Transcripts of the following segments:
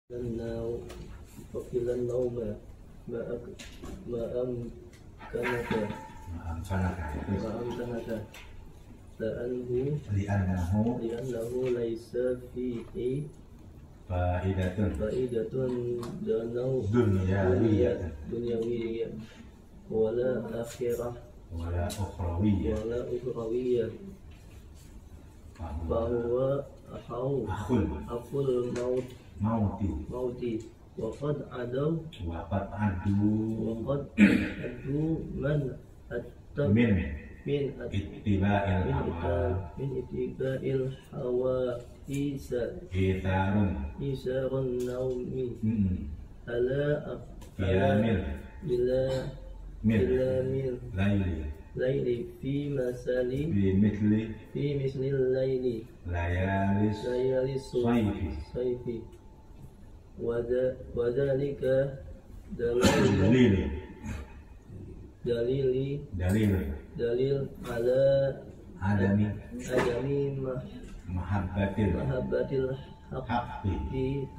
وقيل النوم ما أمكنك لأنه ليس فيه فائدة دنيوية ولا آخرة ولا أخروية فهو أخو الموت وقد عدوا من اتباع الحوائس إيثار النوم على قيام الليل في مثل الليل ليالي الصيف وذلك دليل على عدم محبة الحق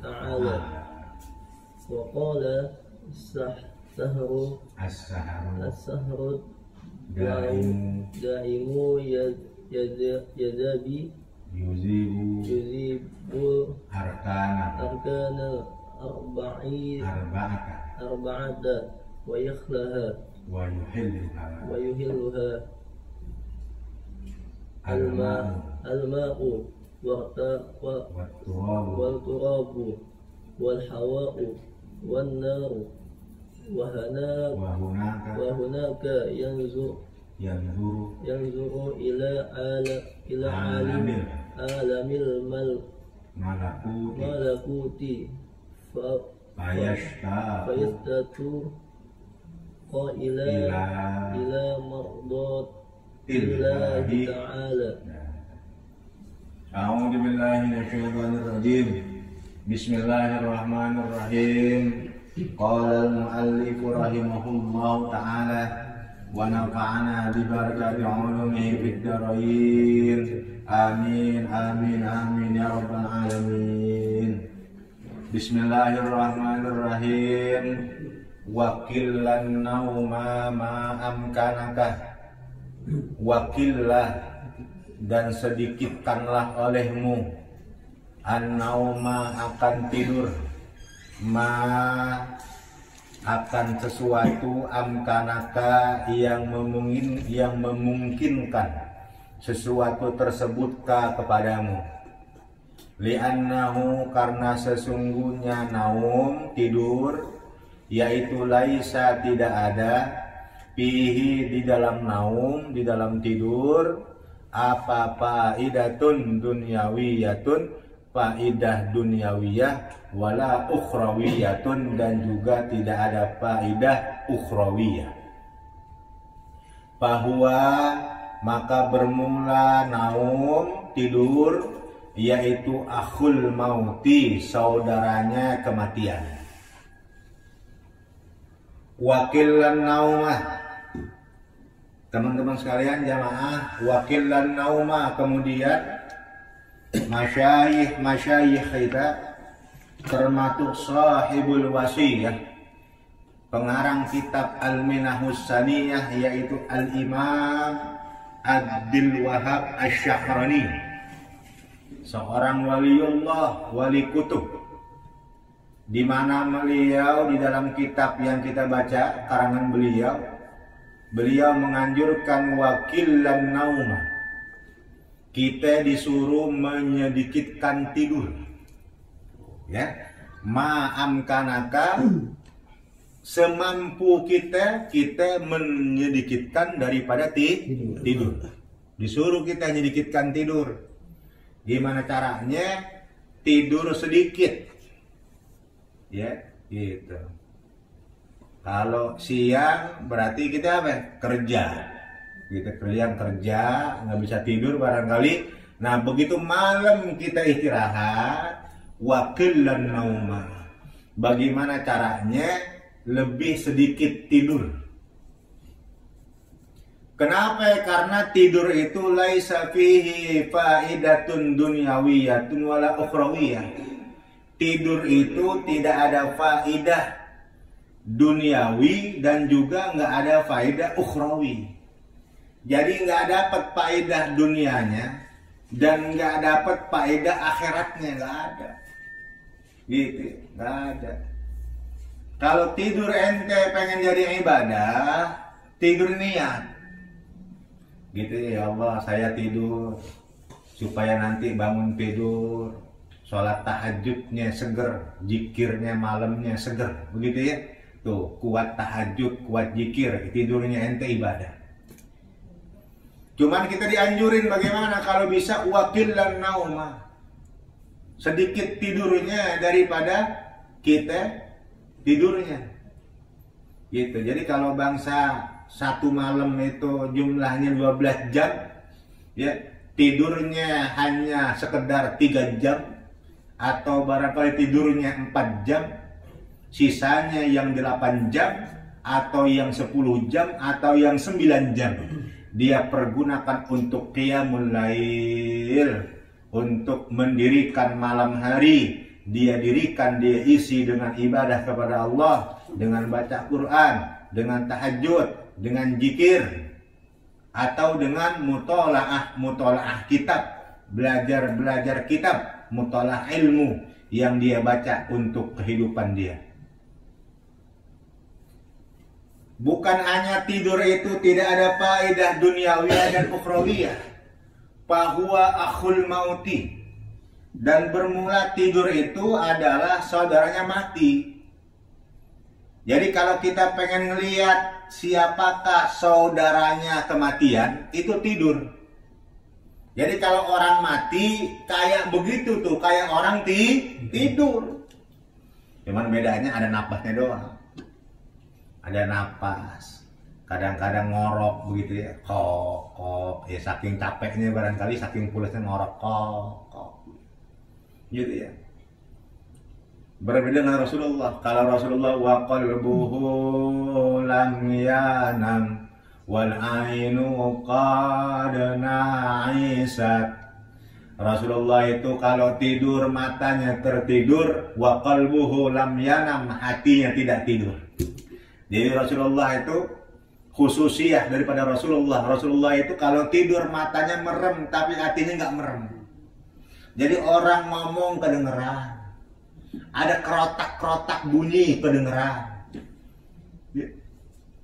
تعالى. وقال السهر دائم يذيب أركان أربعة ويحلها الماء والتراب والهواء والنار وهناك ينظر إلى عالم الملكوت فيشتاق إلى مرضات الله تعالى. أعوذ بالله من الشيطان الرجيم. بسم الله الرحمن الرحيم. قال المؤلف رحمه الله تعالى ونفعنا ببركة علومه في الدارين آمين آمين آمين يا رب العالمين. بسم الله الرحمن الرحيم. Wakilan nauma ma amkanaka, wakillah dan sedikitkanlah olehmu an-nauma akan tidur, ma akan sesuatu amkanaka yang memungkinkan sesuatu tersebut kepadamu. Li'annahu karena sesungguhnya naum tidur, yaitu laisa tidak ada fihi di dalam naum, di dalam tidur apa faidatun dunyawiyatun, faidah dunyawiyah, wala ukhrawiyatun dan juga tidak ada faidah ukhrawiyah. Bahwa maka bermula naum tidur, yaitu akhul mauti, saudaranya kematian. Wakilan naumah, teman-teman sekalian jamaah, wakilan naumah. Kemudian masyayikh kita termasuk sahibul wasiyah, pengarang kitab Al-Minahus Saniyah, yaitu Al-Imam Abdul Wahab Asy-Syahrani, seorang waliullah, wali kutub, di mana beliau di dalam kitab yang kita baca karangan beliau menganjurkan wakilan nauma, kita disuruh menyedikitkan tidur, ya, ma'amkanaka, semampu kita menyedikitkan daripada tidur, disuruh kita menyedikitkan tidur. Gimana caranya? Tidur sedikit, ya gitu. Kalau siang berarti kita apa? Kerja. Kita kerja nggak bisa tidur barangkali. Nah begitu malam kita istirahat, wakilan nauma. Bagaimana caranya? Lebih sedikit tidur. Kenapa? Karena tidur itu laisa fihi faidatun dunyawiyatun wala ukhrawiyah. tidur itu tidak ada faidah duniawi dan juga nggak ada faidah ukhrawi. Jadi nggak dapat faidah dunianya dan nggak dapat faedah akhiratnya, nggak ada, gitu, nggak ada. Kalau tidur ente pengen jadi ibadah, tidur niat, gitu ya Allah, saya tidur supaya nanti bangun tidur, sholat tahajudnya seger, zikirnya malamnya seger, begitu ya. Tuh kuat tahajud, kuat zikir, tidurnya ente ibadah. Cuman kita dianjurin bagaimana kalau bisa wakillan nauma, sedikit tidurnya daripada kita tidurnya, gitu. Jadi kalau bangsa satu malam itu jumlahnya 12 jam, ya tidurnya hanya sekedar 3 jam atau barangkali tidurnya 4 jam, sisanya yang 8 jam atau yang 10 jam atau yang 9 jam dia pergunakan untuk qiyamul lail, untuk mendirikan malam hari. Dia dirikan, dia isi dengan ibadah kepada Allah, dengan baca Quran, dengan tahajud, dengan zikir, atau dengan mutolaah kitab, belajar kitab, mutolaah ilmu yang dia baca untuk kehidupan dia. Bukan hanya tidur itu tidak ada faedah duniawiyah dan ukhrawiyah, fahuwa akhul mauti, dan bermula tidur itu adalah saudaranya mati. Jadi kalau kita pengen ngelihat siapakah saudaranya kematian, itu tidur. Jadi kalau orang mati kayak begitu tuh, kayak orang tidur. Cuman bedanya ada napasnya doang. Ada napas, kadang-kadang ngorok begitu ya, kok, ya saking capeknya barangkali, saking pulasnya ngorok, kok, gitu ya. Berbeda dengan Rasulullah. Kalau Rasulullah wa qalbuhu lam yanam wal ainu qad na'isat. Rasulullah itu kalau tidur matanya tertidur, wa qalbuhu lam yanam, hatinya tidak tidur. Jadi Rasulullah itu khususiyah daripada Rasulullah. Rasulullah itu kalau tidur matanya merem tapi hatinya nggak merem. Jadi orang ngomong kedengeran, ada kerotak-kerotak bunyi kedengeran,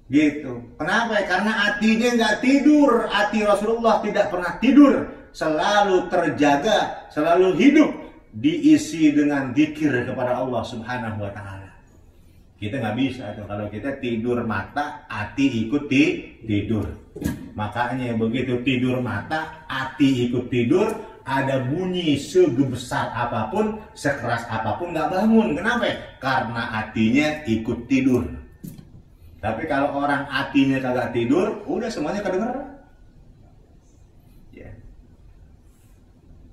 gitu. Kenapa? Karena hatinya nggak tidur. Hati Rasulullah tidak pernah tidur, selalu terjaga, selalu hidup, diisi dengan zikir kepada Allah Subhanahu wa Ta'ala. Kita nggak bisa tuh kalau kita tidur mata, hati ikut tidur. Makanya begitu tidur mata, hati ikut tidur, ada bunyi sebesar apapun, sekeras apapun nggak bangun. Kenapa? Karena hatinya ikut tidur. Tapi kalau orang hatinya kagak tidur, udah semuanya kedengeran. Ya.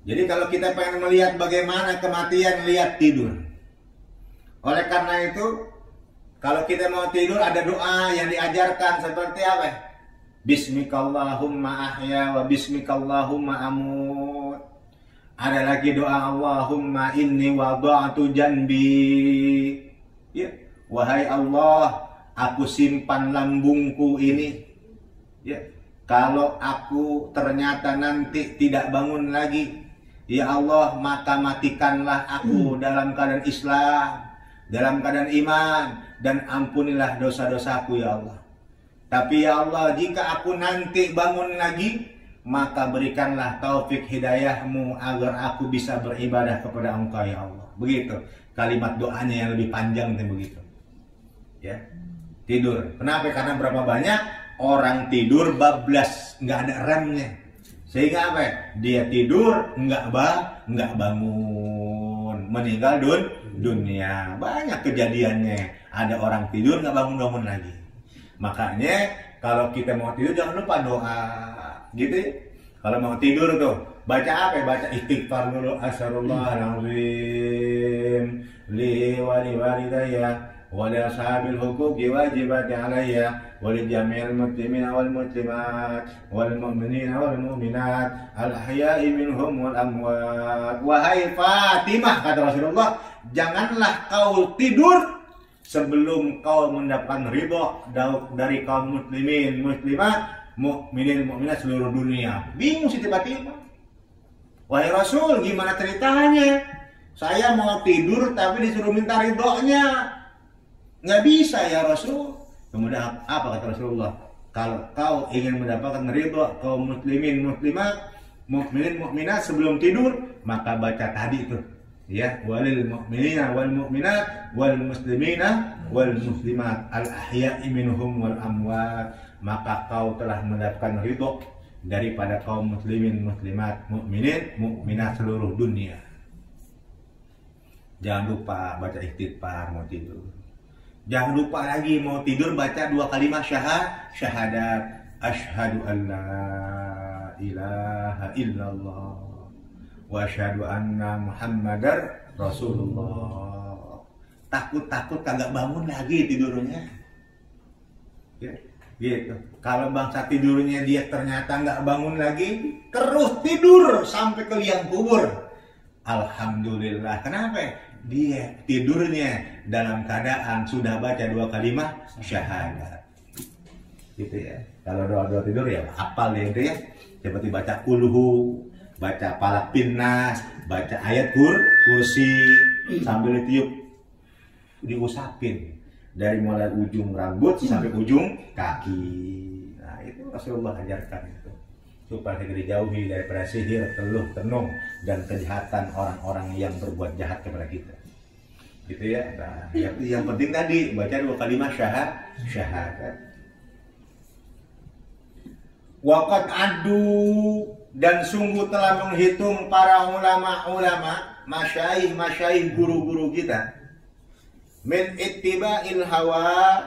Jadi kalau kita pengen melihat bagaimana kematian, lihat tidur. Oleh karena itu, kalau kita mau tidur ada doa yang diajarkan seperti apa? Bismikallahumma ahya wa bismikallahumma amut. Ada lagi doa Allahumma inni wada'tu janbi. Ya, wahai Allah, aku simpan lambungku ini. Ya, kalau aku ternyata nanti tidak bangun lagi, ya Allah, maka matikanlah aku dalam keadaan Islam, dalam keadaan iman, dan ampunilah dosa-dosaku ya Allah. Tapi ya Allah, jika aku nanti bangun lagi, maka berikanlah taufik hidayahmu agar aku bisa beribadah kepada Engkau ya Allah. Begitu kalimat doanya yang lebih panjang itu begitu. Ya, tidur. Kenapa? Karena berapa banyak orang tidur bablas, nggak ada remnya. Sehingga apa? Dia tidur nggak bangun, meninggal dunia. Banyak kejadiannya. Ada orang tidur nggak bangun lagi. Makanya kalau kita mau tidur jangan lupa doa, gitu ya. Kalau mau tidur tuh baca apa? Baca istighfar dulu, astaghfirullahaladzim li walidayya ولأصحاب الحقوق واجبات علي ولجميع المسلمين والمسلمات والمؤمنين والمؤمنات الأحياء منهم والأموات. Wahai Fatimah, kata Rasulullah, janganlah kau tidur sebelum kau mendapatkan ridho dari kaum muslimin, muslimat, mukminin, mukminat seluruh dunia. Bingung Siti Fatimah. Wahai Rasul, gimana ceritanya? Saya mau tidur tapi disuruh minta ridhonya. Nggak bisa ya Rasul. Kemudian apa kata Rasulullah? Kalau kau ingin mendapatkan ridho kaum muslimin, muslimat, mukminin, mukminat sebelum tidur, maka baca tadi itu. Ya, walil mu'minina wal mu'minat wal muslimina wal muslimat al ahya'i minhum wal amwat. Maka kau telah mendapatkan ridho daripada kaum muslimin, muslimat, mukminin, mukminat seluruh dunia. Jangan lupa baca istighfar mau tidur. Jangan lupa lagi mau tidur baca 2 kalimat syahadat. Asyhadu an la ilaha illallah wa asyhadu anna Muhammadar Rasulullah. Takut-takut kagak bangun lagi tidurnya. Ya, gitu. Kalau bangsa tidurnya dia ternyata nggak bangun lagi, terus tidur sampai ke liang kubur. Alhamdulillah. Kenapa? Dia tidurnya dalam keadaan sudah baca 2 kalimat syahadat. Gitu ya. Kalau doa-doa tidur ya hafal ya itu ya. Seperti baca kulhu, baca falak pinnas, baca ayat kursi sambil ditiup, diusapin dari mulai ujung rambut sampai ujung kaki. Nah, itu Rasulullah ajarkan itu. Supaya kita dijauhi daripada sihir, teluh, tenung, dan kejahatan orang-orang yang berbuat jahat kepada kita. Gitu ya. Nah, yang penting tadi baca 2 kalimat syahadat. Waqad adu, dan sungguh telah menghitung para ulama-ulama, masyaikh guru-guru kita, min ittiba'il hawa,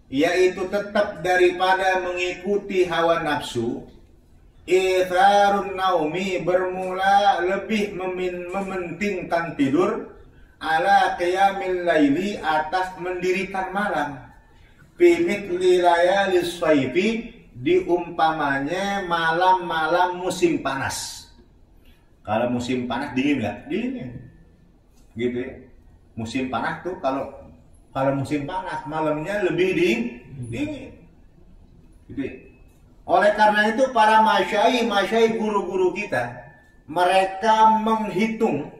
yaitu tetap daripada mengikuti hawa nafsu. Itharun naumi, bermula lebih mementingkan tidur, ala qiyamil laili, atas mendirikan malam, fi mithli layalis shayfi, diumpamanya malam-malam musim panas. Kalau musim panas dingin nggak? Dingin, gitu ya. Musim panas tuh kalau musim panas malamnya lebih dingin, gitu ya. Oleh karena itu para masyaikh guru-guru kita, mereka menghitung,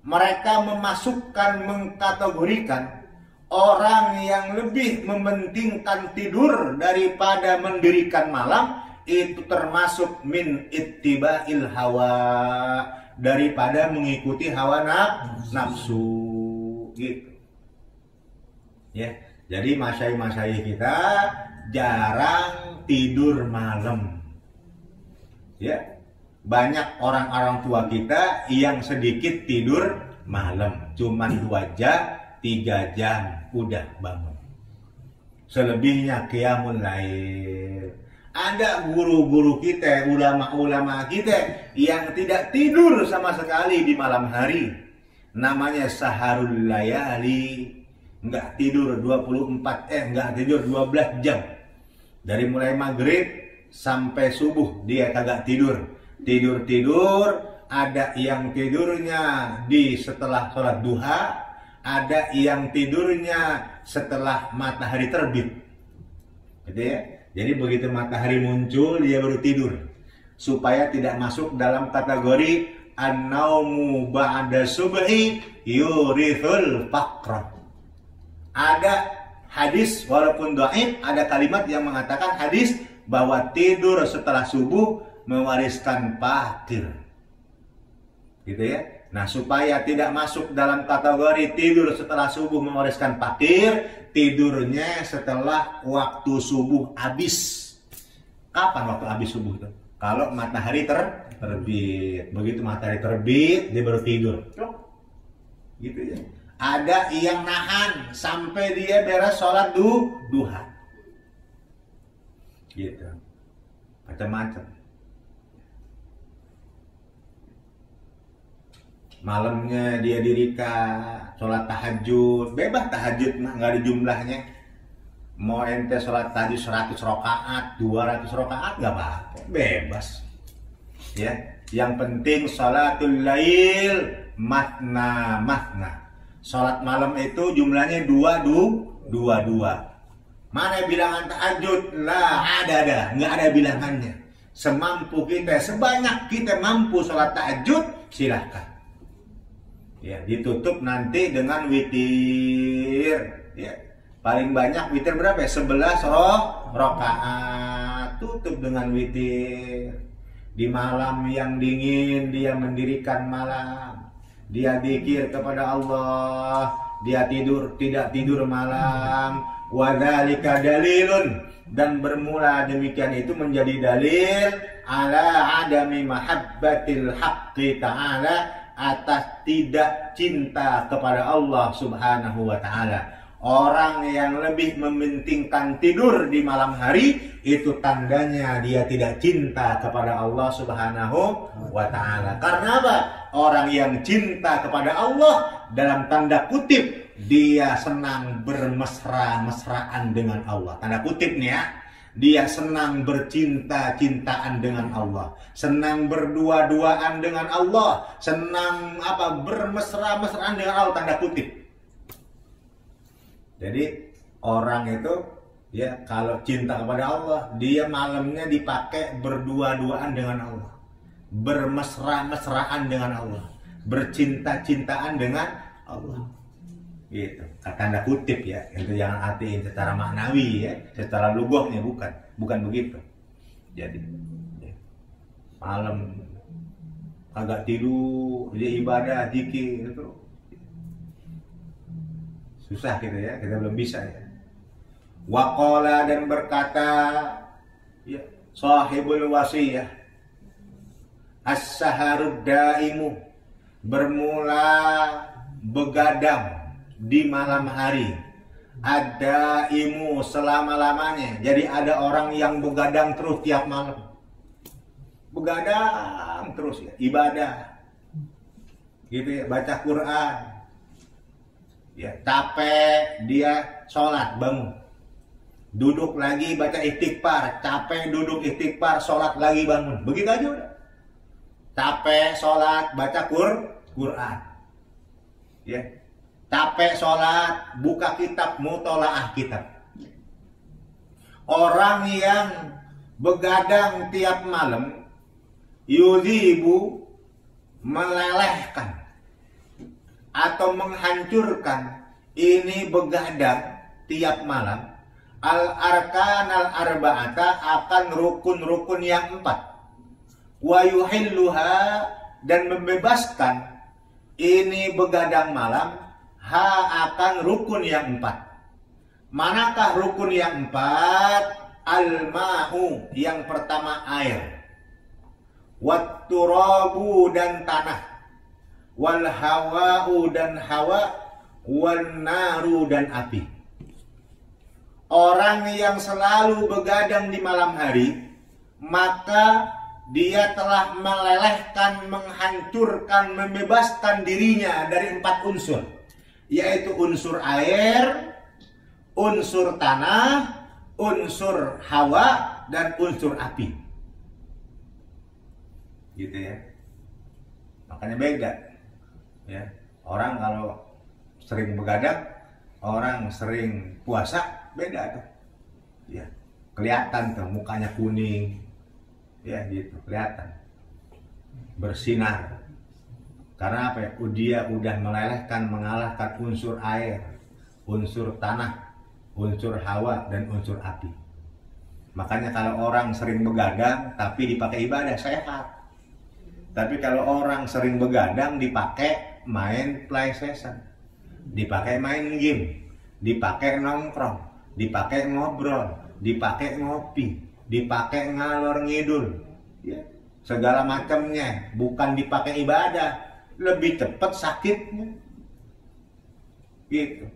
mereka memasukkan, mengkategorikan orang yang lebih mementingkan tidur daripada mendirikan malam, itu termasuk min ittiba'il hawa, daripada mengikuti hawa nafsu, gitu. Ya, jadi masyaikh kita jarang tidur malam. Ya, banyak orang-orang tua kita yang sedikit tidur malam, cuman 2 jam, 3 jam udah bangun. Selebihnya qiyamul lail. Ada guru-guru kita, ulama-ulama kita yang tidak tidur sama sekali di malam hari. Namanya saharul layali. Enggak tidur 12 jam. Dari mulai maghrib sampai subuh dia kagak tidur. Tidur, ada yang tidurnya di setelah sholat duha, ada yang tidurnya setelah matahari terbit. Gitu ya. Jadi begitu matahari muncul dia baru tidur, supaya tidak masuk dalam kategori an-naumu ba'da subhi yurithul faqra. Ada hadis walaupun dhaif, ada kalimat yang mengatakan hadis bahwa tidur setelah subuh mewariskan fakir. Gitu ya. Nah, supaya tidak masuk dalam kategori tidur setelah subuh mewariskan fakir, tidurnya setelah waktu subuh habis. Kapan waktu habis subuh itu? Kalau matahari terbit. Begitu matahari terbit, dia baru tidur. Gitu ya. Ada yang nahan sampai dia beres sholat duha. Gitu. Macam-macam. malamnya dia dirikan, sholat tahajud, bebas tahajud mah nggak ada jumlahnya. Mau ente sholat tahajud 100 rakaat, 200 rakaat nggak apa-apa, bebas. Ya, yang penting sholatul lail matna matna. Sholat malam itu jumlahnya dua. Mana bilangan tahajud? Lah ada, nggak ada bilangannya. Semampu kita, sebanyak kita mampu sholat tahajud, silahkan. Ya, ditutup nanti dengan witir. Ya, paling banyak witir berapa? 11 rakaat. Tutup dengan witir. Di malam yang dingin dia mendirikan malam. Dia zikir kepada Allah. Dia tidak tidur malam. Wadzalika dalilun, dan bermula demikian itu menjadi dalil ala adami mahabbatil haqqi ta'ala, atas tidak cinta kepada Allah Subhanahu wa ta'ala. Orang yang lebih mementingkan tidur di malam hari, itu tandanya dia tidak cinta kepada Allah Subhanahu wa ta'ala. Karena apa? Orang yang cinta kepada Allah, dalam tanda kutip, dia senang bermesra-mesraan dengan Allah. Tanda kutip nih ya. Dia senang bercinta-cintaan dengan Allah, senang berdua-duaan dengan Allah, senang bermesra-mesraan dengan Allah, tanda kutip. Jadi orang itu ya kalau cinta kepada Allah, dia malamnya dipakai berdua-duaan dengan Allah, bermesra-mesraan dengan Allah, bercinta-cintaan dengan Allah. Gitu, tanda kutip ya, itu jangan artiin secara maknawi ya, secara lugohnya bukan begitu. Jadi ya, malam agak tidur, dia ibadah, zikir itu susah gitu ya, kita belum bisa ya. Waqala, dan berkata ya, sahibul wasiyah, as-saharud daimu, bermula begadang di malam hari, ada imu selama-lamanya. Jadi ada orang yang begadang terus tiap malam, begadang terus ya, ibadah gitu ya, baca Quran ya, capek dia sholat bangun, duduk lagi baca istighfar, capek duduk istighfar, sholat lagi bangun, begitu aja udah. Capek sholat baca Quran ya, capek sholat buka kitab, mutolaah kitab. Orang yang begadang tiap malam, yuzibu, melelehkan atau menghancurkan, ini begadang tiap malam, al-arkan al-arba'ata, akan rukun-rukun yang 4, wa yuhilluha, dan membebaskan, ini begadang malam, akan rukun yang 4. Manakah rukun yang 4? Al-ma'u, yang pertama air, wat-turabu, dan tanah, wal hawa'u, dan hawa, wan naru, dan api. Orang yang selalu begadang di malam hari, maka dia telah melelehkan, menghancurkan, membebaskan dirinya dari 4 unsur, yaitu unsur air, unsur tanah, unsur hawa, dan unsur api. Gitu ya. Makanya beda. Ya. Orang kalau sering begadang, orang sering puasa, beda tuh. Ya. Kelihatan tuh mukanya kuning. Ya gitu, kelihatan. Bersinar. Karena apa ya? Dia udah melelehkan, mengalahkan unsur air, unsur tanah, unsur hawa, dan unsur api. Makanya kalau orang sering begadang tapi dipakai ibadah, sehat. Tapi kalau orang sering begadang dipakai main PlayStation, dipakai main game, dipakai nongkrong, dipakai ngobrol, dipakai ngopi, dipakai ngalor ngidul, ya, segala macamnya, bukan dipakai ibadah. Lebih cepat sakitnya gitu.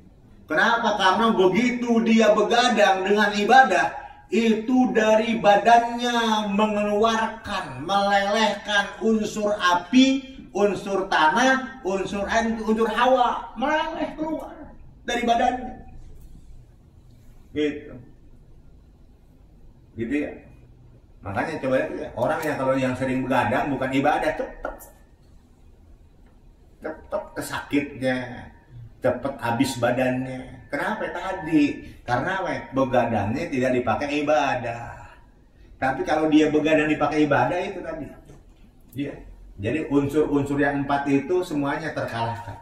Kenapa? Karena begitu dia begadang dengan ibadah, itu dari badannya mengeluarkan, melelehkan unsur api, unsur tanah, unsur air, unsur hawa meleleh keluar dari badannya. Gitu. Gitu ya. Makanya coba lihat ya, orang yang kalau yang sering begadang bukan ibadah, cepet kesakitnya, cepet habis badannya. Kenapa tadi? Karena begadangnya tidak dipakai ibadah. Tapi kalau dia begadang dipakai ibadah itu tadi. Ya. Jadi unsur-unsur yang 4 itu semuanya terkalahkan.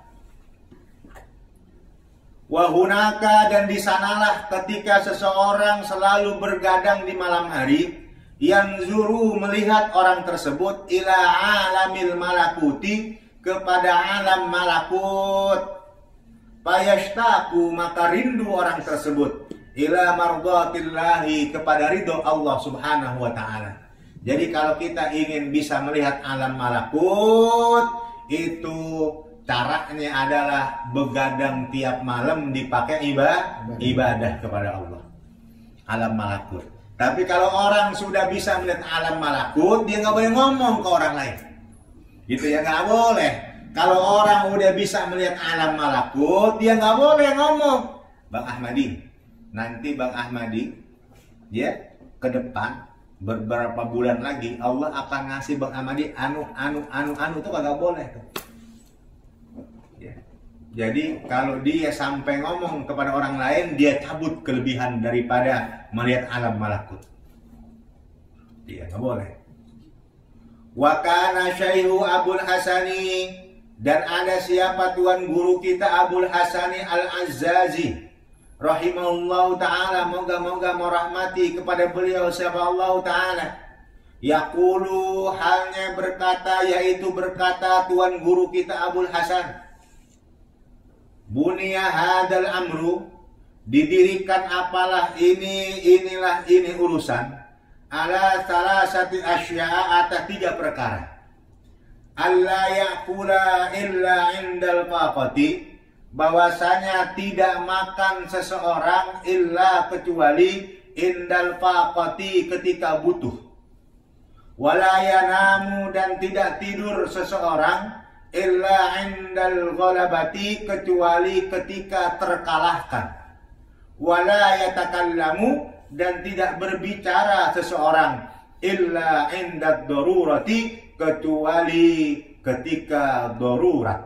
Wahunaka, dan di sanalah ketika seseorang selalu bergadang di malam hari, yang zuru melihat orang tersebut ila alamil malakuti, kepada alam malakut, payashtaku, maka rindu orang tersebut ila mardatillahi, kepada ridho Allah subhanahu wa ta'ala. Jadi kalau kita ingin bisa melihat alam malakut, itu caranya adalah begadang tiap malam dipakai ibadah kepada Allah. Alam malakut. Tapi kalau orang sudah bisa melihat alam malakut, dia nggak boleh ngomong ke orang lain. Gitu ya, nggak boleh. Kalau orang udah bisa melihat alam malakut, dia nggak boleh ngomong. Bang Ahmadi, nanti Bang Ahmadi, ya, ke depan beberapa bulan lagi Allah akan ngasih Bang Ahmadi anu itu kagak boleh tuh. Ya. Jadi kalau dia sampai ngomong kepada orang lain, dia cabut kelebihan daripada melihat alam malakut. Dia nggak boleh. Wa kana syaihu Abul Hasani, dan ada siapa tuan guru kita Abul Hasani Al-Azzazi rahimahullahu ta'ala, moga-moga merahmati kepada beliau siapa Allah ta'ala. Yaqulu, halnya berkata, yaitu berkata tuan guru kita Abul Hasan, Bunia hadal amru, didirikan apalah inilah ini urusan, ala salasati asya'a, atas 3 perkara. Alla ya'kula illa indal faqati, bahwasanya tidak makan seseorang illa kecuali indal faqati, ketika butuh. Wala yanamu, dan tidak tidur seseorang illa indal ghalabati, kecuali ketika terkalahkan. Wala yatakallamu, dan tidak berbicara seseorang illa indad darurati, kecuali ketika darurat.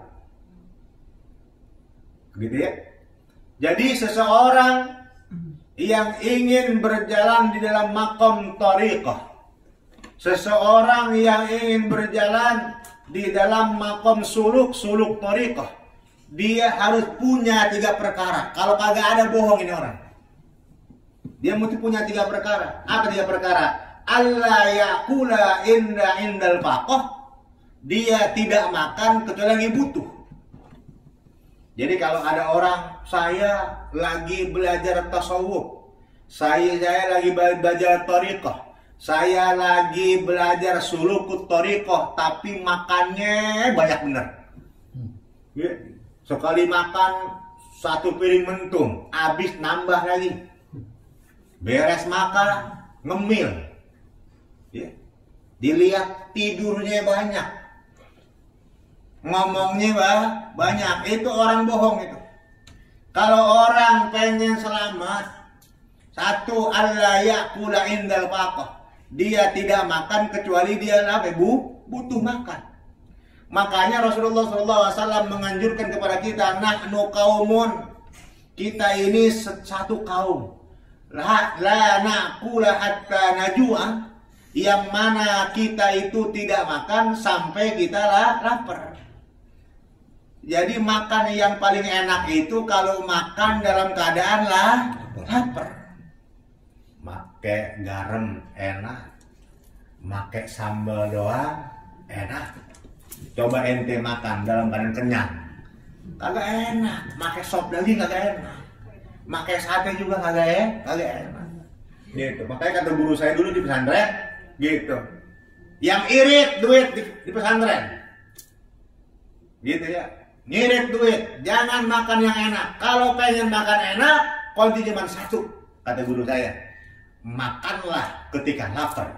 Gitu ya. Jadi seseorang yang ingin berjalan di dalam maqam thariqah, seseorang yang ingin berjalan di dalam maqam suluk thariqah, dia harus punya 3 perkara. Kalau kagak ada, bohong ini orang. Dia mesti punya 3 perkara. Apa 3 perkara? Alla yaqula indal faqah, dia tidak makan kecuali lagi butuh. Jadi kalau ada orang, saya lagi belajar tasawuf, saya lagi belajar thariqah, saya lagi belajar sulukut thariqah, tapi makannya banyak bener. Ya. Sekali makan 1 piring mentung, habis nambah lagi. Beres makan, ngemil. Ya. Dilihat tidurnya banyak, ngomongnya banyak. Itu orang bohong itu. Kalau orang pengen selamat, 1, alla ya'kula indal faqah, dia tidak makan kecuali dia butuh makan. Makanya Rasulullah SAW menganjurkan kepada kita, nahnu qaumun, kita ini satu kaum, la na'kula hatta najua, yang mana kita itu tidak makan sampai kita lapar. Jadi makan yang paling enak itu kalau makan dalam keadaan lapar. Make garam enak, make sambal doang enak. Coba ente makan dalam keadaan kenyang, kagak enak. Make sop daging kagak enak, make sate juga kagak enak. Gitu. Makanya kata guru saya dulu di pesantren, gitu. Yang irit duit di pesantren, gitu ya. Ngirit duit, jangan makan yang enak. Kalau pengen makan enak, kunci cuma 1, kata guru saya, makanlah ketika lapar.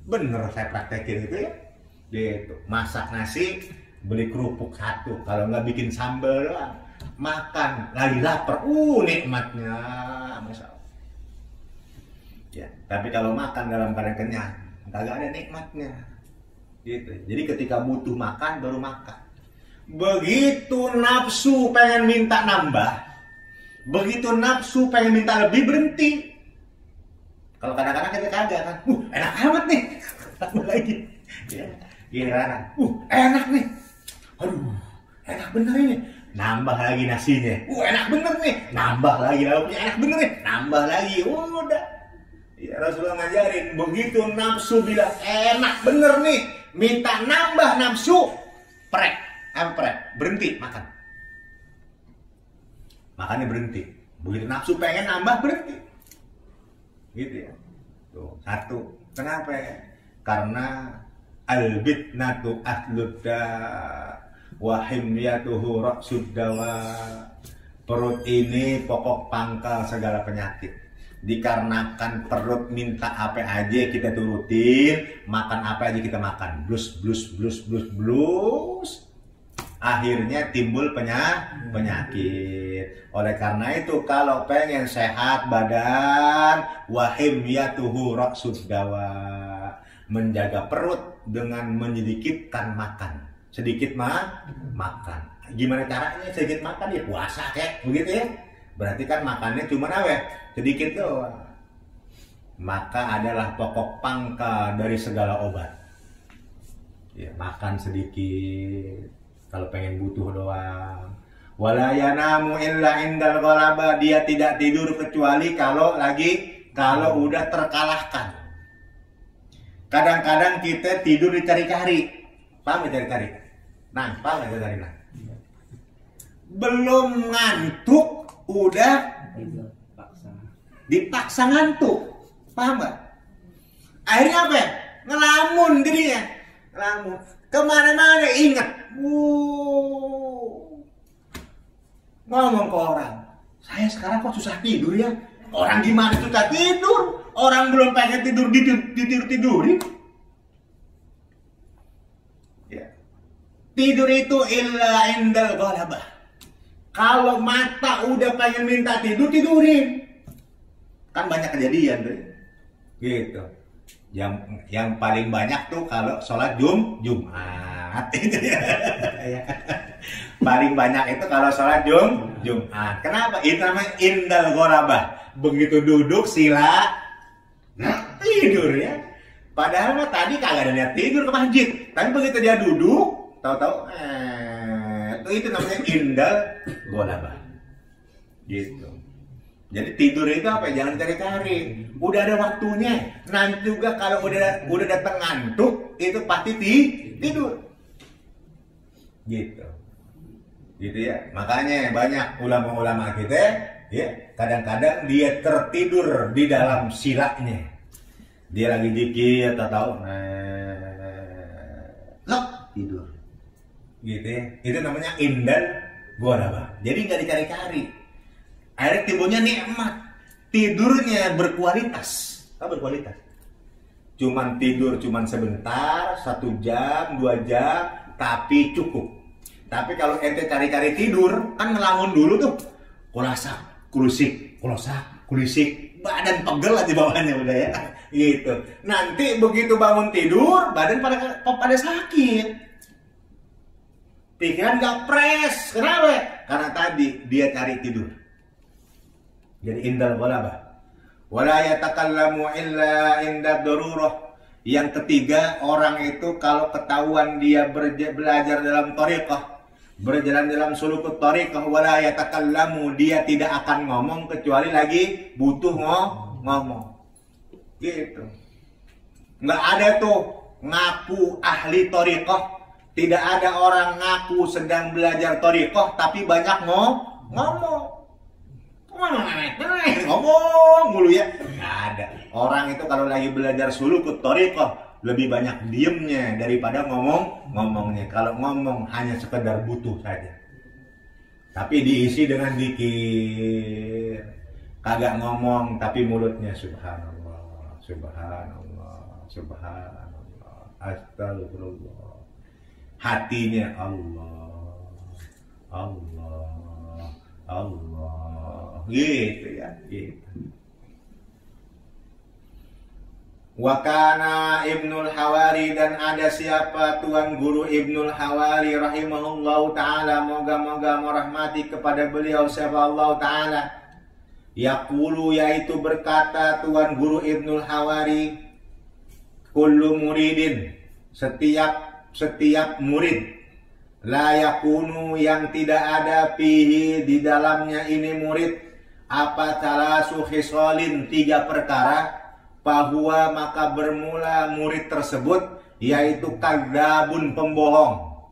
Bener saya praktekin itu ya. Gitu. Masak nasi, beli kerupuk satu. Kalau nggak bikin sambal doang, makan lagi lapar. Nikmatnya, masya Allah. Ya, tapi kalau makan dalam keadaan kenyang, kagak ada nikmatnya. Gitu. Jadi ketika butuh makan baru makan. Begitu nafsu pengen minta nambah, begitu nafsu pengen minta lebih, berhenti. Kalau kadang-kadang kita kagak kan, enak amat nih, tambah lagi. Ya, giliran, enak nih, aduh, enak bener ini, nambah lagi nasinya, enak bener nih, nambah lagi lauknya, enak bener nih, nambah lagi, udah. Ya Rasulullah ngajarin, begitu nafsu bilang enak bener nih, minta nambah nafsu, prek, berhenti makan. Makannya berhenti. Begitu nafsu pengen nambah, berhenti. Gitu ya. Tuh, satu. Kenapa ya? Karena al-bitnatu ahludda wa himyatuhu ra'suddawa. Perut ini pokok pangkal segala penyakit. Dikarenakan perut minta apa aja kita turutin, makan apa aja kita makan. Blus. Akhirnya timbul penyakit. Oleh karena itu kalau pengen sehat badan, wahimyatuhu ra'suddawa, menjaga perut dengan menyedikitkan makan. Sedikit makan. Gimana caranya sedikit makan? Ya puasa kayak begitu ya. Berarti kan makannya cuma sedikit doang. Maka adalah pokok pangkal dari segala obat. Ya, makan sedikit. Kalau pengen butuh doang. Wala yanamu illa indal ghalaba, dia tidak tidur kecuali kalau udah terkalahkan. Kadang-kadang kita tidur dicari-cari. Paham dicari-cari? Nah, paham dicari-cari? Nah. Belum ngantuk udah dipaksa ngantuk. Paham nggak? Akhirnya apa ya? Ngelamun dirinya. Ngelamun. Kemana-mana ingat. Ngomong ke orang, saya sekarang kok susah tidur ya? Orang gimana susah tidur? Orang belum pengen tidur tidurin. Ya. Tidur itu illa indal ghalabah. Kalau mata udah pengen minta tidur, tidurin. Kan banyak kejadian tuh. Gitu. Yang paling banyak tuh kalau sholat Jumat. Paling banyak itu kalau sholat Jumat. Kenapa? Itu namanya indal ghalabah. Begitu duduk sila, tidur ya. Padahal mah tadi kagak ada niat tidur ke masjid. Tapi begitu dia duduk, tahu-tahu itu namanya indal ghalabah. Gitu. Jadi tidur itu apa? Jangan cari-cari. Udah ada waktunya. Nanti juga kalau udah datang ngantuk, itu pasti tidur. Gitu. Gitu ya. Makanya banyak ulama-ulama kita, ya, kadang-kadang dia tertidur di dalam silaknya. Dia lagi zikir, tahu, tidur. Gitu ya. Itu namanya indal ghalabah. Jadi nggak dicari-cari. Akhirnya timbulnya nikmat. Tidurnya berkualitas. Apa berkualitas? Cuman tidur sebentar, 1 jam, 2 jam, tapi cukup. Tapi kalau ente cari-cari tidur, kan ngelamun dulu tuh. Kulasak, kulisik, badan pegel di bawahnya udah ya. Gitu. Nanti begitu bangun tidur, badan pada sakit. Pikiran gak fresh. Kenapa? Karena tadi dia cari tidur. Jadi indal ghalabah. Wala yatakallamu illa inda darurah. Yang ketiga, orang itu kalau ketahuan dia belajar dalam thariqah, berjalan dalam sulukut thariqah, wala yatakallamu, dia tidak akan ngomong kecuali lagi butuh ngomong. Gitu. Nggak ada tuh ngaku ahli thariqah. Tidak ada orang ngaku sedang belajar thariqah tapi banyak ngomong mulu ya. Nggak ada. Orang itu kalau lagi belajar sulukut thariqah lebih banyak diemnya daripada ngomongnya. Kalau ngomong hanya sekedar butuh saja. Tapi diisi dengan zikir. Kagak ngomong tapi mulutnya subhanallah, subhanallah, subhanallah. astagfirullah. Hatinya Allah, Allah, Allah, gitu ya, gitu. Wakana Ibnul Hawari, dan ada siapa Tuan Guru Ibnul Hawari rahimahullahu ta'ala, moga-moga merahmati kepada beliau siapa Allah ta'ala. Yaqulu, yaitu berkata Tuan Guru Ibnul Hawari, kullu muridin, setiap murid, la yakunu, yang tidak ada fihi, di dalamnya ini murid, apa salasu khisalin, 3 perkara, bahwa maka bermula murid tersebut, yaitu kadzabun, pembohong.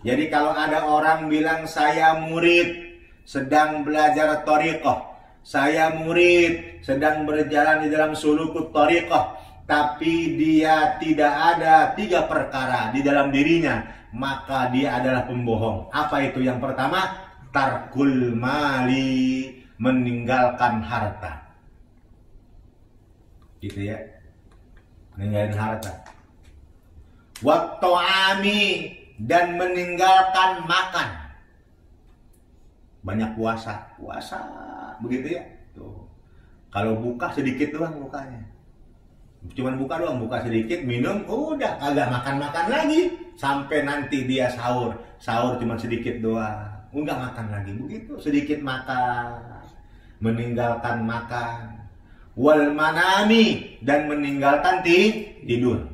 Jadi kalau ada orang bilang saya murid sedang belajar thariqah, saya murid sedang berjalan di dalam sulukut thariqah, tapi dia tidak ada 3 perkara di dalam dirinya, maka dia adalah pembohong. Apa itu? Yang pertama, tarkul mali, meninggalkan harta. Gitu ya, meninggalkan harta. Watto'ami, dan meninggalkan makan. Banyak puasa begitu ya. Tuh. Kalau buka sedikit doang bukanya, cuman buka doang, buka sedikit, minum, udah kagak makan lagi sampai nanti dia sahur cuman sedikit doang, enggak makan lagi. Begitu, sedikit makan, meninggalkan makan. Wal manami, dan meninggalkan tidur.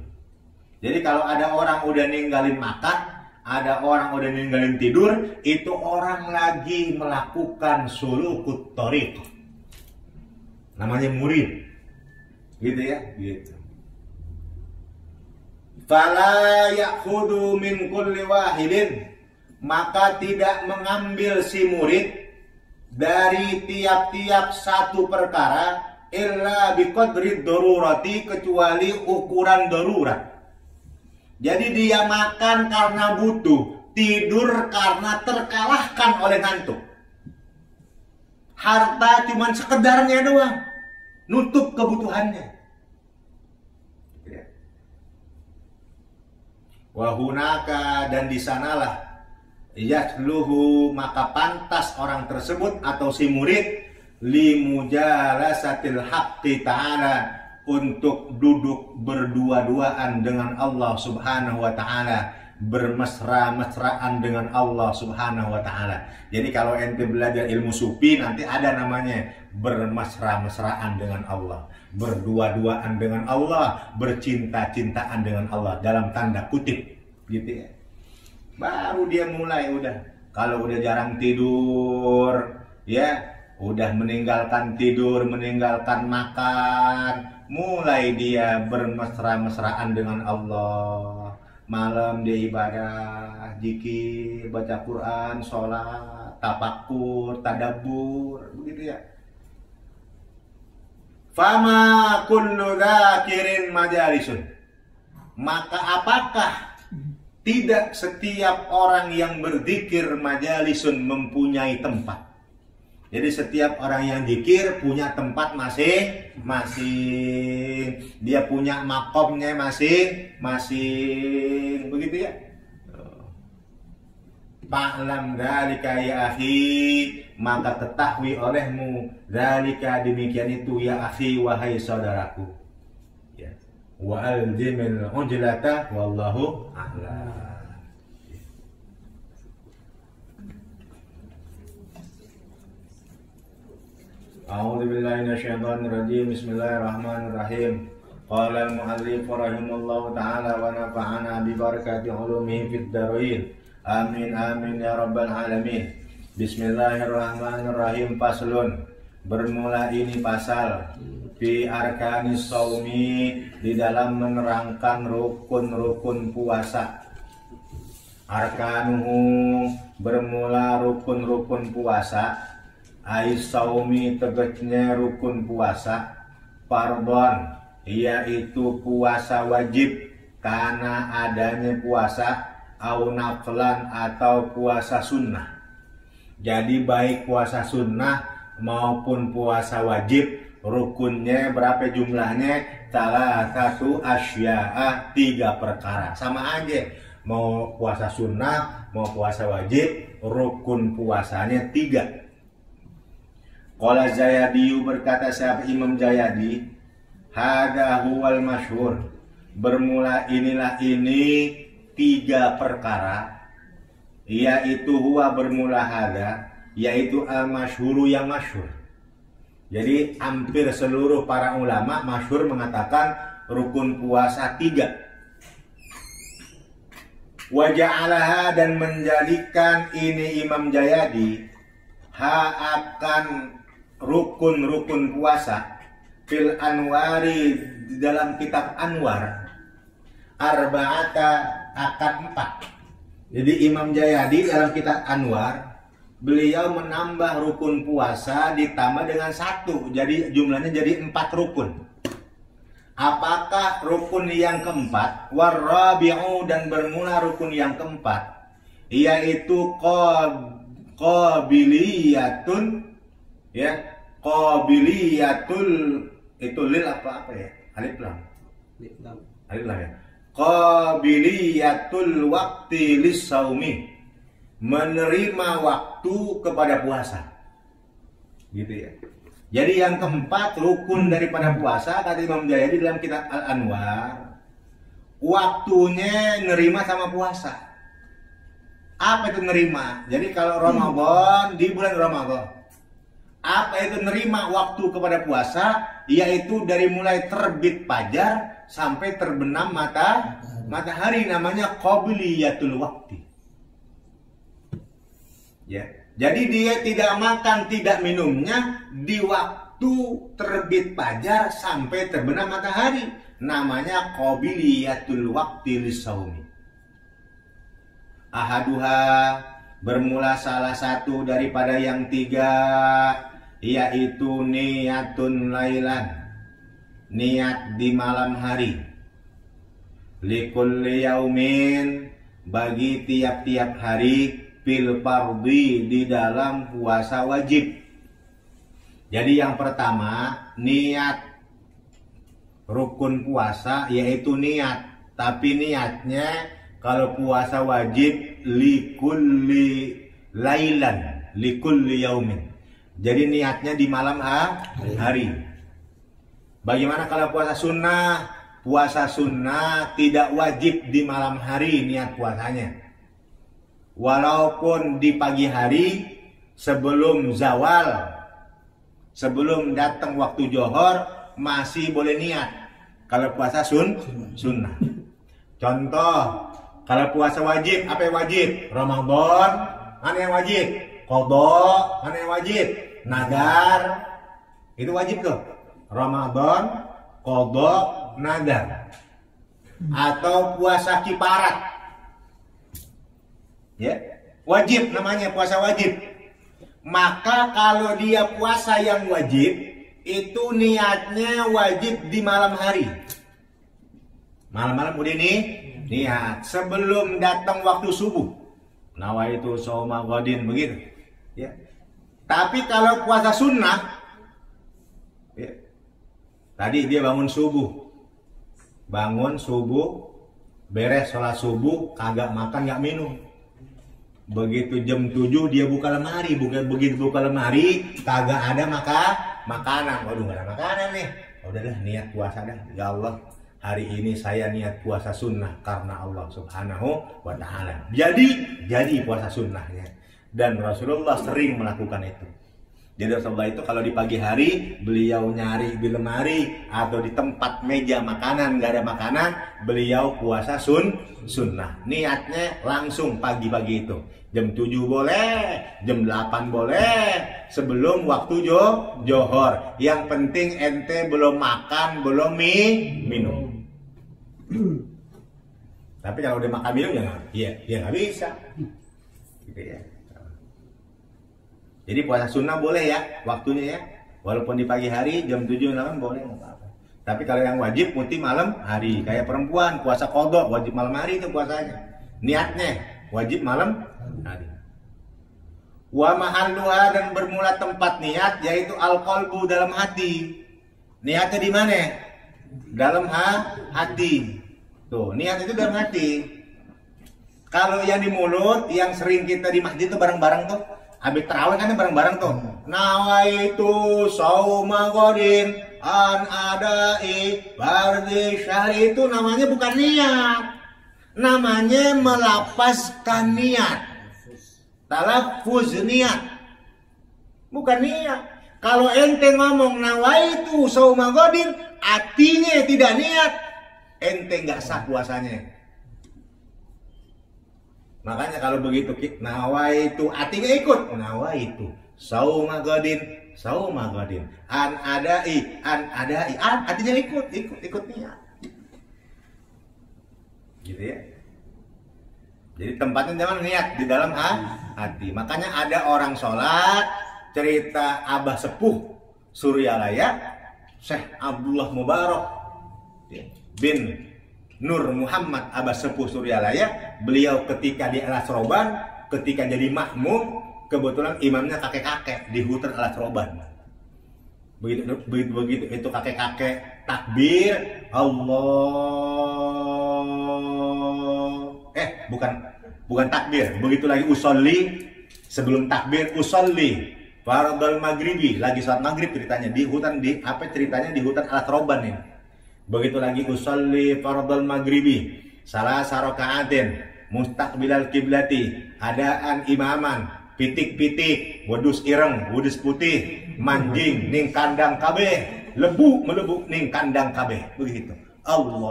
Jadi kalau ada orang udah ninggalin makan, ada orang udah ninggalin tidur, itu orang lagi melakukan sulukut thariq, namanya murid. Gitu ya, gitu. Fala ya'khudhu min kulli wahidin, maka tidak mengambil si murid dari tiap-tiap satu perkara, illa biqadri darurati, kecuali ukuran darurat. Jadi dia makan karena butuh, tidur karena terkalahkan oleh ngantuk. Harta cuman sekedarnya doang, nutup kebutuhannya. Wahunaka, dan di sanalah yasluhu, maka pantas orang tersebut atau si murid limujalasatil haqqi ta'ala, untuk duduk berdua-duaan dengan Allah subhanahu wa ta'ala, bermesra-mesraan dengan Allah subhanahu wa ta'ala. Jadi kalau ente belajar ilmu sufi, nanti ada namanya bermesra-mesraan dengan Allah, berdua-duaan dengan Allah, bercinta-cintaan dengan Allah, dalam tanda kutip gitu ya. Baru dia mulai, udah kalau udah jarang tidur ya, udah meninggalkan tidur, meninggalkan makan, mulai dia bermesra-mesraan dengan Allah. Malam dia ibadah, zikir, baca Quran, sholat, tafakur, tadabbur, begitu ya. Fama kullu dzakirin majalisun, maka apakah tidak setiap orang yang berzikir majalisun mempunyai tempat. Jadi setiap orang yang zikir punya tempat masing-masing, dia punya makomnya masing-masing, begitu ya. Fa'lam dzalika ya akhi, maka ketahui olehmu, dzalika, demikian itu, ya akhi, wahai saudaraku. Ya. Wa alzimil ujlata wallahu a'lam. A'udzu billahi minasyaitonir rajim. Bismillahirrahmanirrahim. Qala al-mu'allif rahimahullahu ta'ala wa nafa'ana bi barakati ulumihi fid dharain. Amin amin ya rabbal alamin. Bismillahirrahmanirrahim. Faslun, bermula ini pasal fi arkanis shaumi, di dalam menerangkan rukun-rukun puasa. Arkanuhu, bermula rukun-rukun puasa. Aisaumi, tegasnya rukun puasa. Fardhon, yaitu puasa wajib karena adanya puasa. Au naflan, atau puasa sunnah. Jadi baik puasa sunnah maupun puasa wajib, rukunnya berapa jumlahnya? Salah satu asya'a, 3 perkara. Sama aja, mau puasa sunnah, mau puasa wajib, rukun puasanya 3. Qala Zayadi, berkata siapa Imam Jayadi, hada huwal masyhur, bermula inilah ini 3 perkara, yaitu huwa bermula hada, yaitu al-masyhuru yang masyhur. Jadi hampir seluruh para ulama masyhur mengatakan rukun puasa 3. Wa ja'alaha, dan menjadikan ini Imam Jayadi akan rukun-rukun puasa fil anwari, di dalam kitab Anwar, arba'ata, akan 4. Jadi Imam Jayadi dalam kitab Anwar, beliau menambah rukun puasa ditambah dengan 1, jadi jumlahnya jadi 4 rukun. Apakah rukun yang keempat? Warabi'u, dan bermula rukun yang keempat, yaitu qabiliyatun, ya, qabiliyatul, itu lil apa ya? Alif lam. Alif lam ya. Qabiliyatul waqti lis-saumi, menerima waktu kepada puasa. Gitu ya. Jadi yang keempat rukun daripada puasa kata Imam Jayadi dalam kitab Al-Anwar, waktunya nerima sama puasa. Apa itu nerima? Jadi kalau Ramadan, di bulan Ramadan, apa itu nerima waktu kepada puasa? Yaitu dari mulai terbit fajar sampai terbenam matahari, namanya qabiliyatul waqti. Ya. Jadi dia tidak makan, tidak minumnya di waktu terbit fajar sampai terbenam matahari, namanya qabiliyatul waqti lis-saumi. Ahaduha, bermula salah satu daripada yang 3, yaitu niyatun lailan, niat di malam hari, likulli yaumin, bagi tiap-tiap hari, fil fardhi, di dalam puasa wajib. Jadi yang pertama, niat rukun puasa yaitu niat, tapi niatnya kalau puasa wajib likulli lailan, likulli yaumin. Jadi niatnya di malam hari. Bagaimana kalau puasa sunnah? Puasa sunnah tidak wajib di malam hari niat puasanya. Walaupun di pagi hari sebelum zawal, sebelum datang waktu johor, masih boleh niat kalau puasa sunnah. Contoh, kalau puasa wajib, apa yang wajib? Ramadan, mana yang wajib? Qadha, mana yang wajib? Nadar, itu wajib tuh. Ramadan, qadha, nadar. Atau puasa kifarat, ya, wajib, namanya puasa wajib. Maka kalau dia puasa yang wajib, itu niatnya wajib di malam hari. Malam-malam udah nih niat sebelum datang waktu subuh. Nawaitu shauma ghadin, begitu. Ya. Tapi kalau puasa sunnah, ya, tadi dia bangun subuh, beres sholat subuh, kagak makan, nggak minum. Begitu jam 7 dia buka lemari, begitu buka lemari kagak ada makanan. Waduh, nggak ada makanan nih. Udahlah, niat puasa dah. Ya Allah, hari ini saya niat puasa sunnah karena Allah Subhanahu wa ta'ala. Jadi puasa sunnahnya. Dan Rasulullah sering melakukan itu. Jadi Rasulullah itu kalau di pagi hari beliau nyari di lemari atau di tempat meja makanan nggak ada makanan, beliau puasa sunnah. Niatnya langsung pagi-pagi itu. Jam 7 boleh, jam 8 boleh, sebelum waktu johor. Yang penting ente belum makan, belum minum. Tapi kalau udah makan minum ya nggak bisa. Gitu ya. Jadi puasa sunnah boleh ya, waktunya ya. Walaupun di pagi hari jam 7 8 boleh, nggak apa-apa. Tapi kalau yang wajib mesti malam hari. Kayak perempuan puasa qadha wajib malam hari itu puasanya. Niatnya wajib malam hari. Wa mahalluha, dan bermula tempat niat yaitu al-qalbu, dalam hati. Niatnya di mana? Dalam hati. Tuh, niat itu dalam hati. Kalau yang di mulut, yang sering kita di masjid tuh bareng-bareng tuh, habis tarawih kan bareng-bareng tuh. Nawaitu sauma godin an adai fardhi syahri, itu namanya bukan niat. Namanya melapaskan niat. Talaffuz niat. Bukan niat. Kalau ente ngomong nawaitu sauma godin, artinya tidak niat, ente nggak sah puasanya. Makanya kalau begitu nawaitu, artinya ikut. Nawaitu sauma godin an adai artinya ikut niat. Gitu ya. Jadi tempatnya jangan niat di dalam hati. Makanya ada orang sholat, cerita Abah Sepuh Suryalaya, Syekh Abdullah Mubarak bin Nur Muhammad Abah Sepuh Suryalaya. Beliau ketika di Alas Roban, ketika jadi makmum, kebetulan imamnya kakek-kakek di hutan Alas Roban. Begitu itu kakek-kakek takbir, bukan takbir. Begitu lagi usolli, sebelum takbir usolli fardhal maghribi, lagi saat maghrib ceritanya di hutan di Alas Roban ini. Begitu lagi usolli fardhal maghribi salah sarokaatin mustaqbilal kiblati, adaan imaman, pitik-pitik, wedus ireng, wedus putih, manjing ning kandang kabeh, lebu melebu ning kandang kabeh. Begitu. Allahu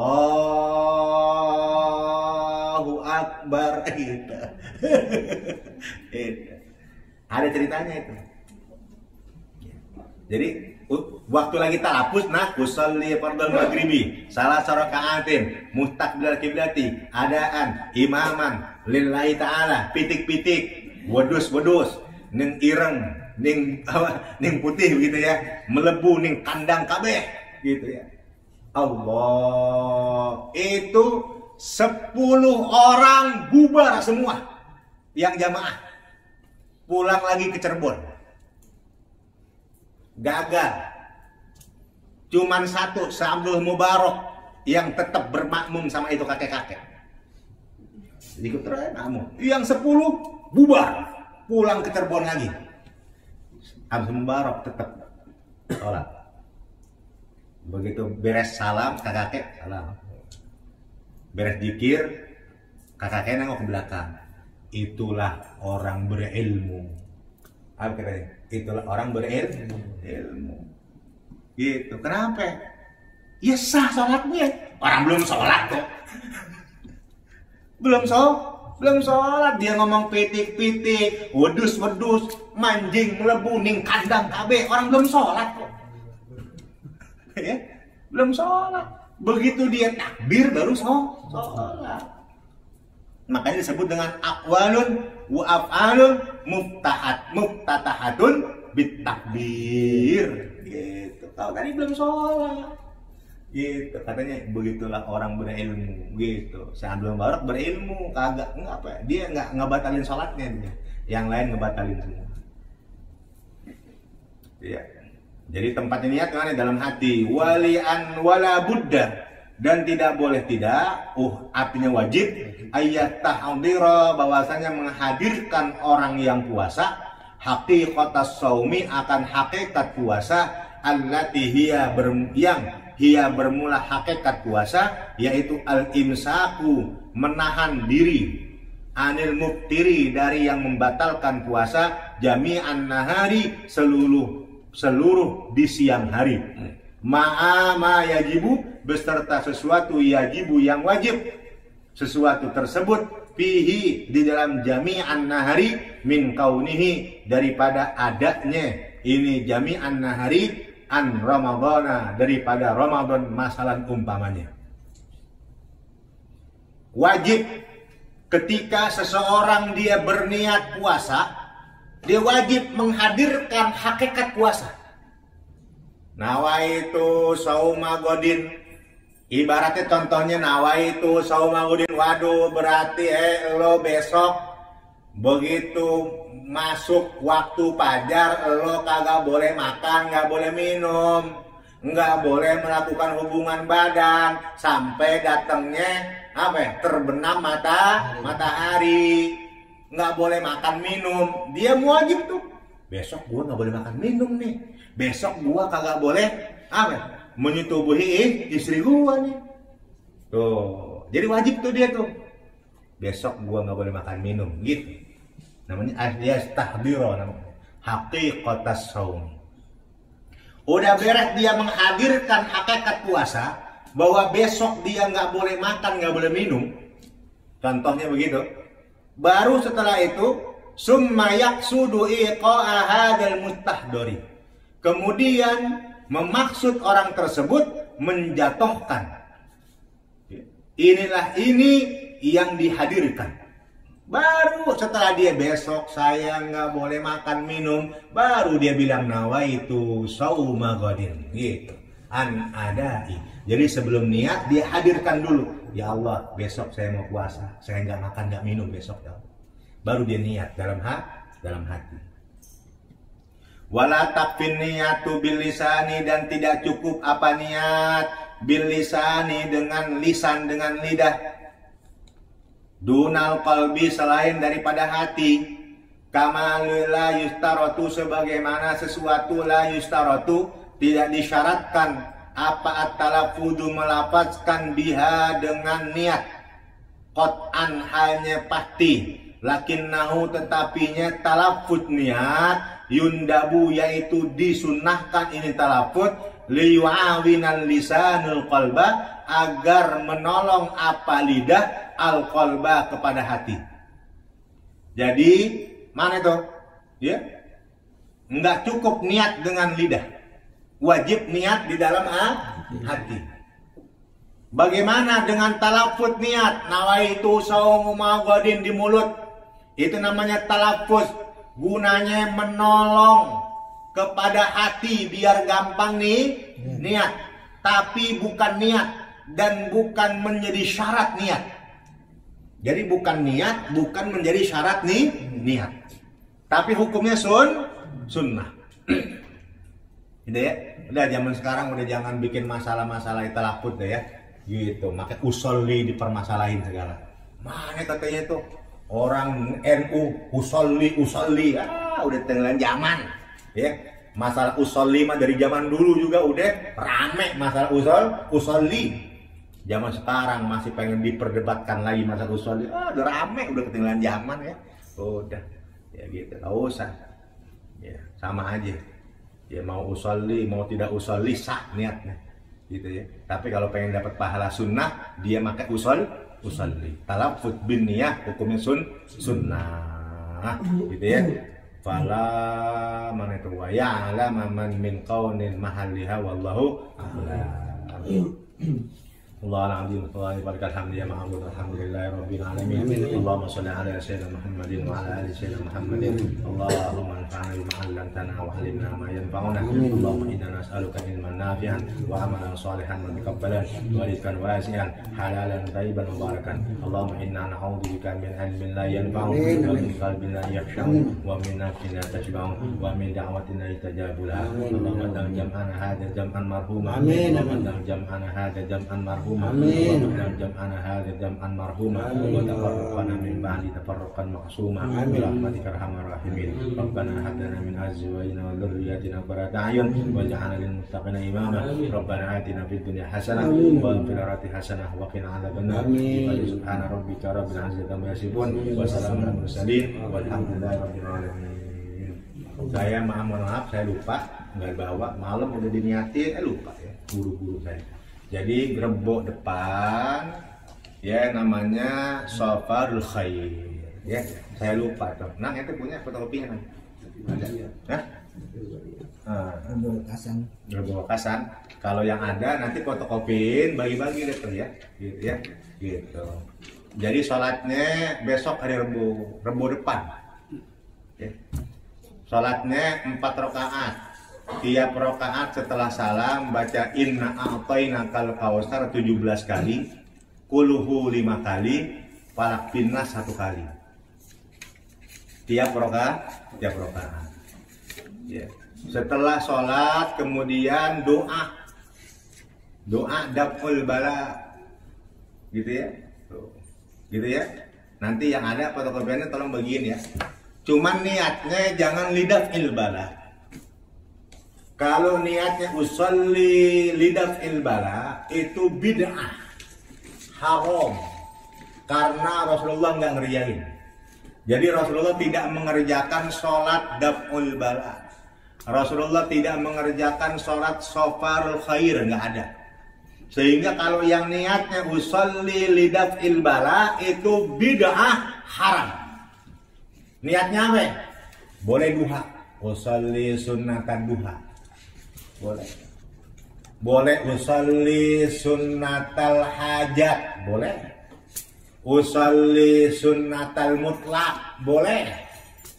Akbar. Gitu. Ada ceritanya itu. Jadi waktu lagi talapus, nah usolli fardhal maghribi salah sarakaatin mustaqbilal kiblati, adaan imaman lillahi ta'ala, pitik-pitik, wedus ning ireng ning putih gitu ya, melebu ning kandang kabeh gitu ya. Allah, itu 10 orang bubar semua yang jamaah, pulang lagi ke Cirebon. Gagal. Cuman satu, Abdul Mubarak, yang tetap bermakmum sama itu kakek-kakek. Ikut terus makmum. Yang 10 bubar, pulang ke Cirebon lagi. Abdul Mubarak tetap sholat. Begitu beres salam, kakek salam. Beres zikir, kakek nengok ke belakang. Itulah orang berilmu. Apa katanya? Itulah orang berilmu. Gitu. Kenapa? Ya sah sholatnya. Orang belum sholat kok. Belum sholat. Dia ngomong pitik-pitik, wedus, manjing, melebu, ning kandang kabeh. Orang belum sholat kok. Ya? Belum sholat. Begitu dia takbir baru sholat. Makanya disebut dengan aqwalun wa af'alun muftatahatun bitakbir. Gitu. Kalau tadi belum sholat. Gitu. Katanya begitulah orang berilmu. Gitu. Si Abdul Mubarak berilmu, kagak apa? Dia nggak ngebatalin sholatnya dia. Yang lain ngebatalin semua. Iya. Jadi tempatnya niat mana? Dalam hati. Wali'an wala buddha. Dan tidak boleh tidak, artinya wajib, ayat tahdira, bahwasanya menghadirkan orang yang puasa, haqiqatas shaumi, akan hakikat puasa, allati yang bermula hakikat puasa, yaitu al-imsaku, menahan diri, anil muftiri, dari yang membatalkan puasa, jami'an nahari, seluruh di siang hari. Ma'ama yajibu, beserta sesuatu yajibu yang wajib, sesuatu tersebut fihi, di dalam jami'an nahari, min kaunihi, daripada adanya ini jami'an nahari, an ramadhana, daripada Ramadan, masalah umpamanya. Wajib ketika seseorang dia berniat puasa, dia wajib menghadirkan hakikat puasa. Nawaitu sauma godin, ibaratnya contohnya nawaitu sauma godin, waduh berarti lo besok begitu masuk waktu fajar lo kagak boleh makan, nggak boleh minum. nggak boleh melakukan hubungan badan sampai datangnya terbenam matahari, nggak boleh makan minum. Dia wajib tuh. Besok gua nggak boleh makan minum nih. Besok gua kagak boleh menyetubuhi istri gua nih. Tuh, jadi wajib tuh dia tuh. Besok gua nggak boleh makan minum, gitu. Namanya alias tahdiro, namanya haqiqatas shaum. Udah beres dia menghadirkan hakikat puasa, bahwa besok dia nggak boleh makan, nggak boleh minum. Contohnya begitu. Baru setelah itu, summa yaqsudu iqa'a hadzal mustahdori. Kemudian memaksud orang tersebut menjatuhkan. Inilah ini yang dihadirkan. Baru setelah dia besok saya nggak boleh makan minum, baru dia bilang nawaitu shauma ghadin, gitu. An adai. Jadi sebelum niat dia hadirkan dulu. Ya Allah, besok saya mau puasa, saya nggak makan nggak minum besok ya. Baru dia niat dalam hati. Wala takfin niyatu bil lisani, dan tidak cukup apa niat bil lisani dengan lisan, dengan lidah. Dunal qalbi, selain daripada hati. Kama la yustaratu, sebagaimana sesuatu la yustaratu tidak disyaratkan apa at-talaffudu, melafazkan biha dengan niat. Qat'an, hanya pasti. Lakinnahu, tetapinya talaffuz niat yundabu, yaitu disunnahkan ini talaffuz liyu'awinal lisanul qalba, agar menolong apa lidah al qalba, kepada hati. Jadi mana itu? Ya, nggak cukup niat dengan lidah, wajib niat di dalam hati. Bagaimana dengan talaffuz niat? Nawaitu shauma ghadin di mulut. Itu namanya talaffuz. Gunanya menolong kepada hati biar gampang nih niat. Tapi bukan niat dan bukan menjadi syarat niat. Jadi bukan niat, bukan menjadi syarat niat. Tapi hukumnya sunnah. Gitu ya. Udah zaman sekarang udah jangan bikin masalah-masalah talaffuz deh ya. Gitu, makanya usolli dipermasalahin segala. Mana katanya tuh orang NU usolli, udah tenggelam zaman. Ya, masalah usolli mah dari zaman dulu juga udah rame masalah usolli. Zaman sekarang masih pengen diperdebatkan lagi masalah usolli. Udah rame, udah ketinggalan zaman ya. Udah, ya gitu, nggak usah. Ya, sama aja. Ya mau usolli, mau tidak usolli, sah niatnya. Gitu ya. Tapi kalau pengen dapat pahala sunnah, dia pakai usolli. Talaffuz bin niyah hukumnya sunnah. Gitu ya. Fala man itu wa ya'lam man min qaulin mahalliha wallahu a'lam. Allahumma azim wa barik alhamdulillah ma'bud alhamdulillahi rabbil alamin. Allahumma shalli ala sayyidina Muhammadin wa ala ali sayyidina Muhammadin. Allahumma anfa'na bima 'allamtana wa 'allimna ma yanfa'una. Allahumma inna nas'aluka ilman nafi'an wa amalan shalihan mutakabbalan wa rizqan wasi'an halalan thayyiban mubarakan. Allahumma inna na'udzubika min ilmin la yanfa'u wa min qalbin la yakhsha'u wa min nafsin la tashba'u wa min da'watin la yustajabu laha. Allahumma jam'ana hadha jam'an marhuma. Allahumma jam'ana hadha jam'an marhuma. Amin. Jam'ana hadza jam'an marhuma wa tafarraqna min ba'di tafarruqan ma'suma bi rahmatika arhamar rahimin. Rabbana hab lana min azwajina wa dhurriyyatina qurrata a'yun waj'alna lil muttaqina imama. Rabbana atina fid dunya hasanah wa fil akhirati hasanah wa qina adzabannar. Subhana rabbika rabbil izzati amma yasifun wa salamun alal mursalin walhamdulillahi rabbil alamin. Saya maaf saya lupa, nggak bawa, malam udah diniatin lupa ya, buru-buru saya. Jadi Rebo depan ya namanya Safarul Khair ya, saya lupa tuh. Nah itu punya fotokopinya kan? Ada ya? Hah? Rebo Kasan. Kalau yang ada nanti fotokopiin, bagi-bagi deh tuh ya, gitu ya, gitu. Jadi sholatnya besok hari Rebo depan. Ya. Sholatnya 4 rakaat. Tiap rakaat setelah salam baca inna a'tainakal kautsar 17 kali, qulhu 5 kali, falaq binnas 1 kali. Tiap rakaat. Ya. Setelah sholat kemudian doa Doa daf'ul bala. Gitu ya. Tuh. Gitu ya. Nanti yang ada fotokopiannya tolong bagiin ya. Cuman niatnya jangan lidaf'il bala. Kalau niatnya usolli lidaf'il bala itu bid'ah, haram, karena Rasulullah nggak ngerjain. Jadi Rasulullah tidak mengerjakan sholat daf'ul bala. Rasulullah tidak mengerjakan sholat sofarul khair, nggak ada. Sehingga kalau yang niatnya usolli lidaf'il bala itu bid'ah, haram. Niatnya apa? Boleh duha, usolli sunnatan duha. Boleh. Boleh usolli sunnatal hajat, boleh. Usolli sunnatal mutlak, boleh.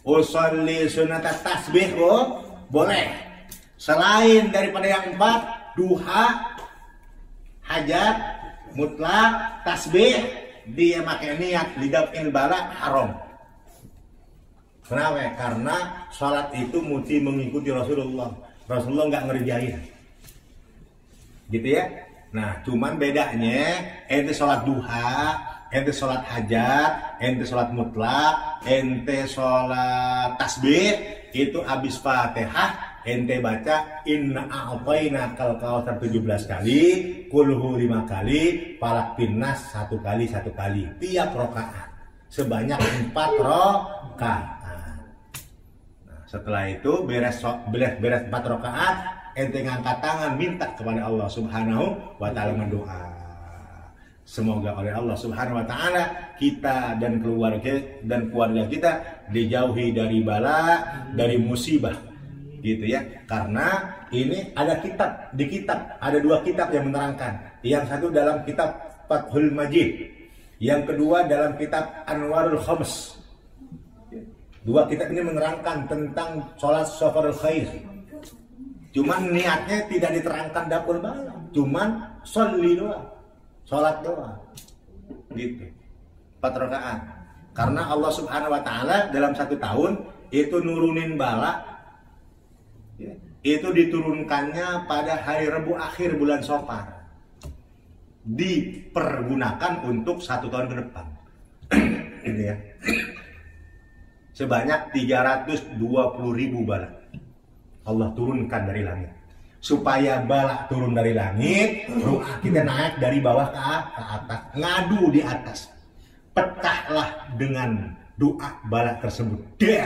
Usolli sunnatal tasbih, boleh. Selain daripada yang 4, duha, hajat, mutlak, tasbih, dia pakai niat lidaf'il bala, haram. Kenapa? Karena sholat itu mesti mengikuti Rasulullah. Rasulullah nggak ngerjain, gitu ya. Nah, cuman bedanya ente sholat duha, ente sholat hajat, ente sholat mutlak, ente sholat tasbih, itu habis Fatihah ente baca inna a'tainakal kautsar 17 kali, kulhu 5 kali, falak binnas 1 kali tiap rakaat sebanyak 4 rakaat. Setelah itu beres 4 rakaat, ente ngangkat tangan minta kepada Allah Subhanahu wa taala mendoa. Semoga oleh Allah Subhanahu wa taala kita dan keluarga kita dijauhi dari bala, dari musibah. Gitu ya. Karena ini ada di kitab ada 2 kitab yang menerangkan. Yang satu dalam kitab Fathul Majid, yang kedua dalam kitab Anwarul Khams. 2 kitab ini menerangkan tentang sholat sofarul khair. Cuman niatnya tidak diterangkan daf'ul bala, cuman sholli doang, sholat doang, gitu. 4 rakaat. Karena Allah Subhanahu wa taala dalam 1 tahun itu nurunin bala, itu diturunkannya pada hari Rabu akhir bulan Safar, dipergunakan untuk 1 tahun ke depan. Gitu ya. Sebanyak 320.000 bala Allah turunkan dari langit. Supaya bala turun dari langit, doa kita naik dari bawah ke atas, ngadu di atas. Pecahlah dengan doa bala tersebut. Gitu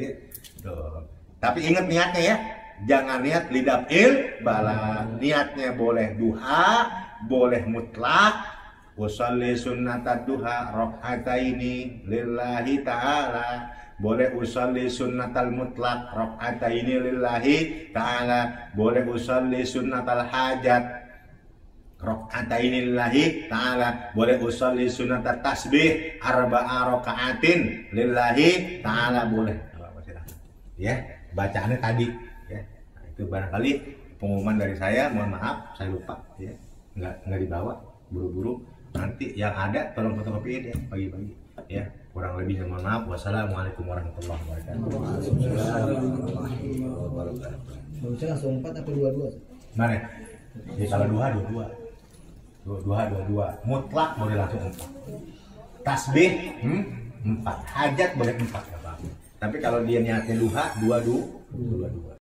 ya. Tuh. Tapi ingat niatnya ya, jangan niat lidaf'il bala. Niatnya boleh duha, boleh mutlak. Usolli sunnatat duha rakaataini lillahi ta'ala. Boleh usolli sunnatal mutlak rakaataini lillahi ta'ala. Boleh usolli sunnatal hajat rakaataini lillahi ta'ala. Boleh usolli sunnatat tasbih arba'a rakaatin lillahi ta'ala. Boleh. Ya, bacaannya tadi ya. Nah, itu barangkali pengumuman dari saya, mohon maaf saya lupa ya. Enggak dibawa buru-buru. Nanti yang ada tolong fotokopiin ya pagi-pagi ya. Kurang lebihnya mohon maaf. Wassalamualaikum warahmatullahi wabarakatuh. Bisa langsung 4 atau 22? Mana? Jadi kalau duha 22. Mutlak boleh langsung 4. Tasbih 4. Hajat boleh 4 apa. Tapi kalau dia niatnya duha 22.